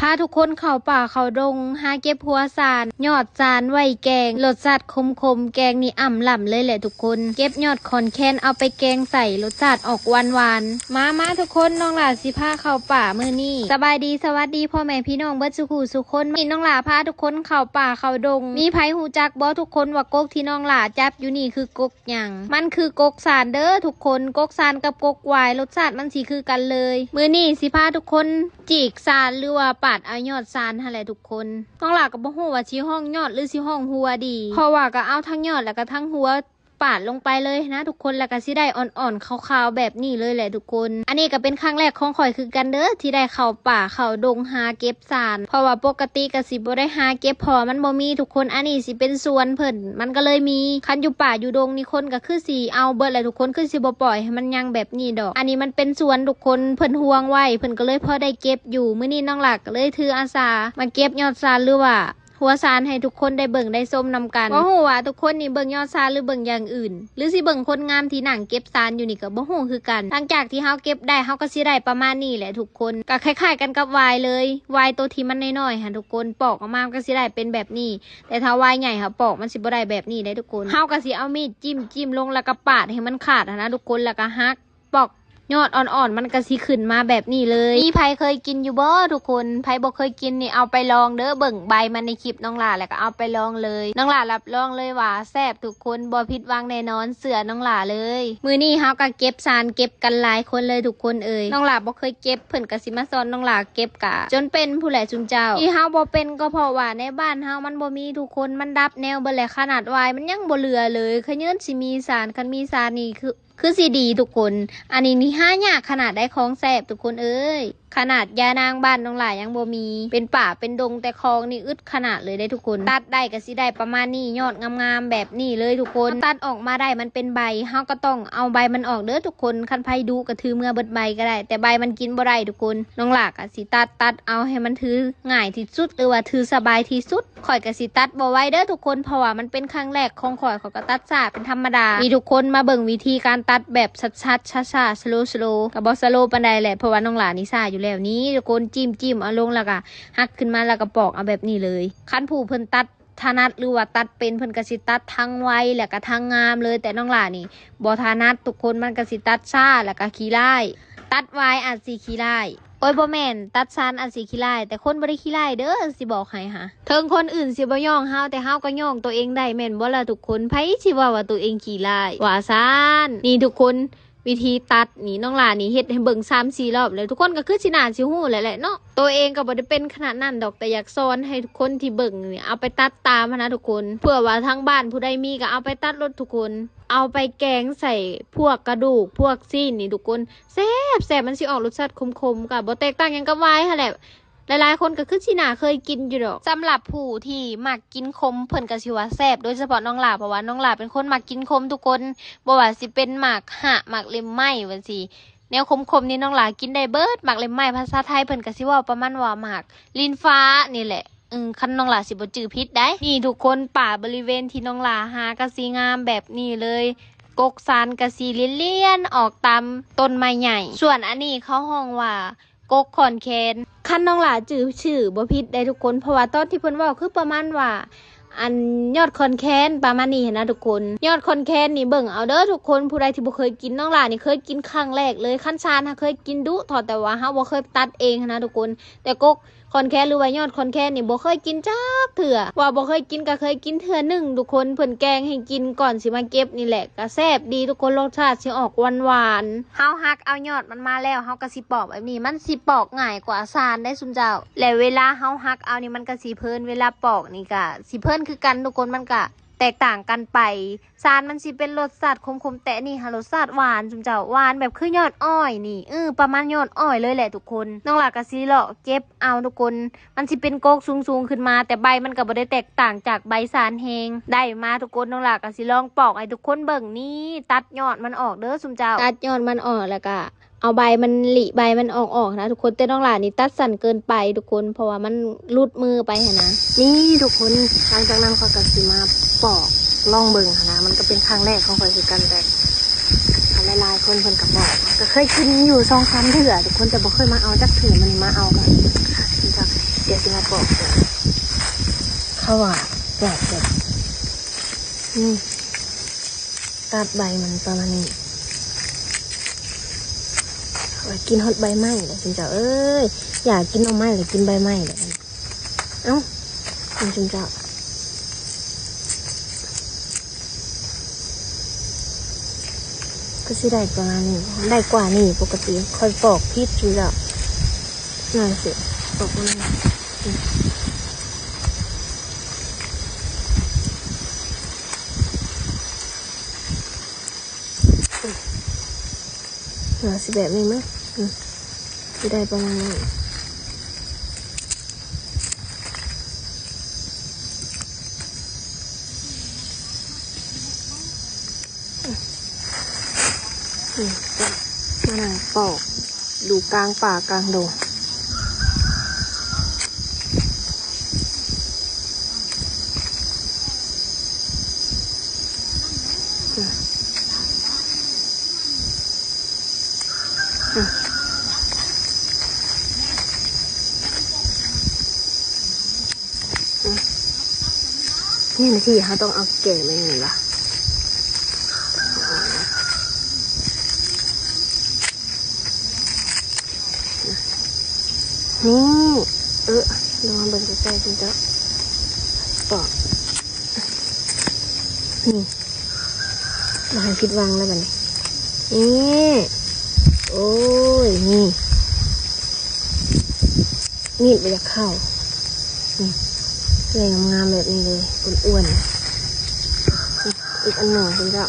พาทุกคนเข้าป่าเข้าดงหาเก็บหัวสารยอดสารไว้แกงรสชาติคมแกงนี่อ่ำล่ำเลยแหละทุกคนเก็บยอดขอนแคนเอาไปแกงใส่รสชาติออกหวานมาทุกคนน้องหลาสิพาเข้าป่ามื้อนี้สบายดีสวัสดีพ่อแม่พี่น้องเบิดสุคนมีน้องหลาพาทุกคนเข้าป่าเข้าดงมีไผหูจักบ่ทุกคนว่ากกที่น้องหลาจับอยู่นี่คือกกหยังมันคือกกสารเด้อทุกคนกกสารกับกกหวายรสชาติมันสิคือกันเลยมื้อนี้สิพาทุกคนจีกสารหรือว่าปาดเอายอดสารหั่นแหละทุกคนน้องหลาก็บ่ฮู้ว่าสิห้องยอดหรือสิห้องหัวดีเพราะว่าก็เอาทั้งยอดแล้วก็ทั้งหัวปาดลงไปเลยนะทุกคนแล้วก็สิได้อ่อนๆขาวๆแบบนี้เลยแหละทุกคนอันนี้ก็เป็นครั้งแรกของข่อยคือกันเด้อที่ได้เข้าป่าเข้าดงหาเก็บสารเพราะว่าปกติก็สิบ่ได้หาเก็บพอมันบ่มีทุกคนอันนี้สิเป็นสวนเพิ่นมันก็เลยมีคันอยู่ป่าอยู่ดงนี่คนก็คือสิเอาเบิดแหละทุกคนคือสิบ่ปล่อยให้มันยังแบบนี้ดอกอันนี้มันเป็นสวนทุกคนเพิ่นห่วงไว้เพิ่นก็เลยพอได้เก็บอยู่มื้อนี้น้องหลักก็เลยถืออาสามาเก็บยอดสารหรือว่าหัวสารให้ทุกคนได้เบิ่งได้ส้มนำกันบ่ฮู้ว่าทุกคนนี่เบิ่งยอดสารหรือเบิ่งอย่างอื่นหรือสิเบิ่งคนงามที่นั่งเก็บสารอยู่นี่ก็บ่ฮู้คือกันหลังจากที่เฮาเก็บได้เฮาก็สิได้ประมาณนี้แหละทุกคนก็คล้ายๆกันกับวายเลยวายตัวที่มันน้อยๆหั่นทุกคนปอกออกมาก็สิได้เป็นแบบนี้แต่ถ้าวายใหญ่ค่ะปอกมันสิบ่ได้แบบนี้ได้ทุกคนเฮาก็สิเอามีดจิ้มลงแล้วก็ปาดให้มันขาดนะทุกคนแล้วก็หักปอกยอดอ่อนๆมันก็สิขึ้นมาแบบนี้เลยมีไผเคยกินอยู่บ่ทุกคนไผบ่เคยกินนี่เอาไปลองเด้อเบิ่งใบมันในคลิปน้องหลาแล้วก็เอาไปลองเลยน้องหลารับรองเลยว่าแซ่บทุกคนบ่ผิดหวังแน่นอนเสือน้องหลาเลยมื้อนี้เฮาก็เก็บสารเก็บกันหลายคนเลยทุกคนเอ่ยน้องหลาบ่เคยเก็บเพิ่นก็สิมาสอนน้องหลาเก็บกะจนเป็นผู้แหละจุนเจ้าที่เฮาบ่เป็นก็เพราะว่าในบ้านเฮามันบ่มีทุกคนมันดับแนวเบิดแหละขนาดวายมันยังบ่เหลือเลยขยืนสิมีสารคันมีสารนี่คือสิดีทุกคนอันนี้นี่5ยากขนาดได้ของแซ่บทุกคนเอ้ยขนาดยานางบ้านน้องหลายยังบ่มีเป็นป่าเป็นดงแต่คลองนี่อึดขนาดเลยได้ทุกคนตัดได้ก็สิได้ประมาณนี้ยอดงามๆแบบนี้เลยทุกคนตัดออกมาได้มันเป็นใบเฮาก็ต้องเอาใบมันออกเด้อทุกคนคันไผดูก็ถือเมื่อเบิดใบก็ได้แต่ใบมันกินบ่ได้ทุกคนน้องหลากก็สิตัดเอาให้มันถือง่ายที่สุดหรือว่าถือสบายที่สุดข่อยก็สิตัดบ่ไว้เด้อทุกคนเพราะว่ามันเป็นครั้งแรกของข่อยก็ตัดช้าเป็นธรรมดามีทุกคนมาเบิ่งวิธีการตัดแบบชัดๆช้าๆสโลว์ก็บ่สโลว์ปานใดแหละเพราะว่าน้องหลานี่ซ่าอยู่แล้วนี้ทุกคนจิ้มเอาลงแล้วก็หักขึ้นมาแล้วก็ปอกเอาแบบนี้เลยคันผู้เพิ่นตัดถนัดหรือว่าตัดเป็นเพิ่นก็สิตัดทั้งไวแล้วก็ทั้งงามเลยแต่น้องหลานี่บ่ถนัดทุกคนมันก็สิตัดช้าแล้วก็ขี้ร้ายตัดไวอาจสิขี้ร้ายโอ้ยบ่แม่นตัดซานอาจสิขี้ร้ายแต่คนบ่ได้ขี้ร้ายเด้อสิบอกให้ค่ะถึงคนอื่นสิบ่ย่องเฮาแต่เฮาก็ย่องตัวเองได้แม่นบ่ล่ะทุกคนไผสิว่าตัวเองขี้ร้ายว่าซานนี่ทุกคนวิธีตัดนี่น้องหลานี่เฮ็ดให้เบิ่ง 3-4 รอบเลยทุกคนก็คือสิน่าสิฮู้แหละเนาะตัวเองก็บ่ได้เป็นขนาดนั้นดอกแต่อยากสอนให้ทุกคนที่เบิ่งนี่เอาไปตัดตามนะทุกคนเพื่อว่าทางบ้านผู้ใดมีก็เอาไปตัดรถทุกคนเอาไปแกงใส่พวกกระดูกพวกซีนนี่ทุกคนแซ่บมันสิออกรสชาติคมๆก็บ่แตกต่างหยังกับวายหั่นแหละหลายๆคนก็คือสิน่าเคยกินอยู่ดอกสำหรับผู้ที่มักกินคมเพิ่นก็สิว่าแซ่บโดยเฉพาะน้องหลาเพราะว่าน้องหลาเป็นคนมักกินคมทุกคนบ่ว่าสิเป็นหมากหะหมากเล็มไหม้ว่าสิแนวคมๆนี่น้องหลากินได้เบิดหมากเล็มไหม้ภาษาไทยเพิ่นก็สิเว้าประมาณว่าหมากลิ้นฟ้านี่แหละคันน้องหลาสิบ่จื้อผิดได้นี่ทุกคนป่าบริเวณที่น้องหลาหาก็สิงามแบบนี้เลยกกสารก็สิเลี่ยนๆออกตามต้นไม้ใหญ่ส่วนอันนี้เขาห้องว่ากกขอนแคนคันน้องหลาจื้อชื่อบ่ผิดได้ทุกคนเพราะว่าตอนที่เพิ่นเว้าคือประมาณว่าอันยอดคอนแคนประมาณนี้นะทุกคนยอดคอนแคนนี่เบิ่งเอาเด้อทุกคนผู้ใดที่บ่เคยกินน้องหลานี่เคยกินครั้งแรกเลยคันชานเคยกินดุถอดแต่ว่าเฮาบ่เคยตัดเองนะทุกคนแต่กกคอนแคนหรือว่ายอดคอนแคนนี่บ่เคยกินจักเถื่อว่าบ่เคยกินก็เคยกินเทื่อนึงทุกคนเพิ่นแกงให้กินก่อนสิมาเก็บนี่แหละก็แซ่บดีทุกคนรสชาติสิออกหวานๆเฮาหักเอายอดมันมาแล้วเฮาก็สิปอกแบบนี้มันสิปอกง่ายกว่าซานได้ซุมเจ้าและเวลาเฮาหักเอานี่มันก็สิเพิ่นเวลาปอกนี่ก็สิเพิ่นคือกันทุกคนมันก็แตกต่างกันไปซานมันสิเป็นรสชาติคมๆแต่นี่รสชาติหวานจุ่มเจ้าหวานแบบคือยอดอ้อยนี่ประมาณยอดอ้อยเลยแหละทุกคนน้องหลากะสิเลาะเก็บเอาทุกคนมันสิเป็นโกกสูงๆขึ้นมาแต่ใบมันก็บ่ได้แตกต่างจากใบซานแฮงได้มาทุกคนน้องหลากะสิลองปอกให้ทุกคนเบิ่งนี่ตัดยอดมันออกเด้อจุ่มเจ้าตัดยอดมันออกแล้วก็เอาใบมันหลีใบมันออกนะทุกคนแต่น้องหลานนี่ตัดสั่นเกินไปทุกคนเพราะว่ามันรุดมือไปนะนี่ทุกคนหลังจากนั้นเขาก็สิมาปอกลองเบิ่งนะมันก็เป็นครั้งแรกของข่อยคือกันแต่หลายๆคนเพิ่นก็บอกก็เคยกินอยู่2-3เทื่อทุกคนแต่บ่เคยมาเอาจักเทื่อมันมาเอากันจะ เดี๋ยวจะมาบอกนะเขาว่าแบบตัดใบมันประมาณนี้กินฮอตใบไม้เลยคุณเจ้าเอ้ยอยากกินหน่อไม้หรือกินใบไม้เลยเอ้าคุณเจ้าก็สิได้ประมาณนี้ได้กว่านี่ปกติคอยปอกพิษคุณเจ้าน่าสิปอกมันสิแบบนี้มั้ยจะได้ประมาณนี้มานั่งปอกดูกลางป่ากลางดงนี่นะที่เขาต้องเอาแก่มาอย่างไรล่ะนี่ลองเบิ่งใกล้ๆคุณเจ้าปอกนี่มาให้ผิดวางแล้วบัดนี้นี่โอ้ยนี่มีดไปจะเข้านี่เลยงามๆแบบนี้เลยอ้วนๆอีกอันหนึ่งคุณเจ้า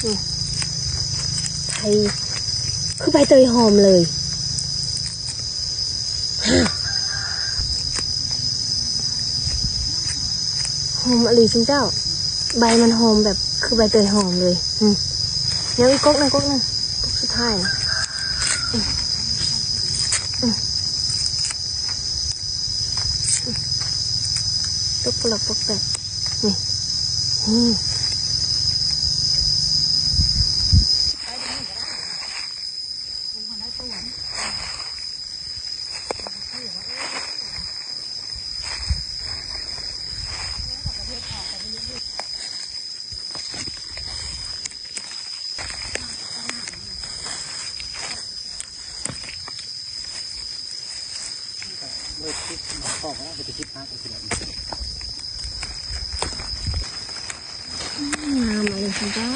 นี่ไทยคือใบเตยหอมเลยหอมอะไรคุณเจ้าใบมันหอมแบบคือใบเตยหอมเลยเดี๋ยวอีกก๊กหนึ่งก๊กสุดท้ายนะตกปลักตกแตกนี่เมื่อคิดบอกว่าจะคิดมากเลยงามเลยคุณเจ้า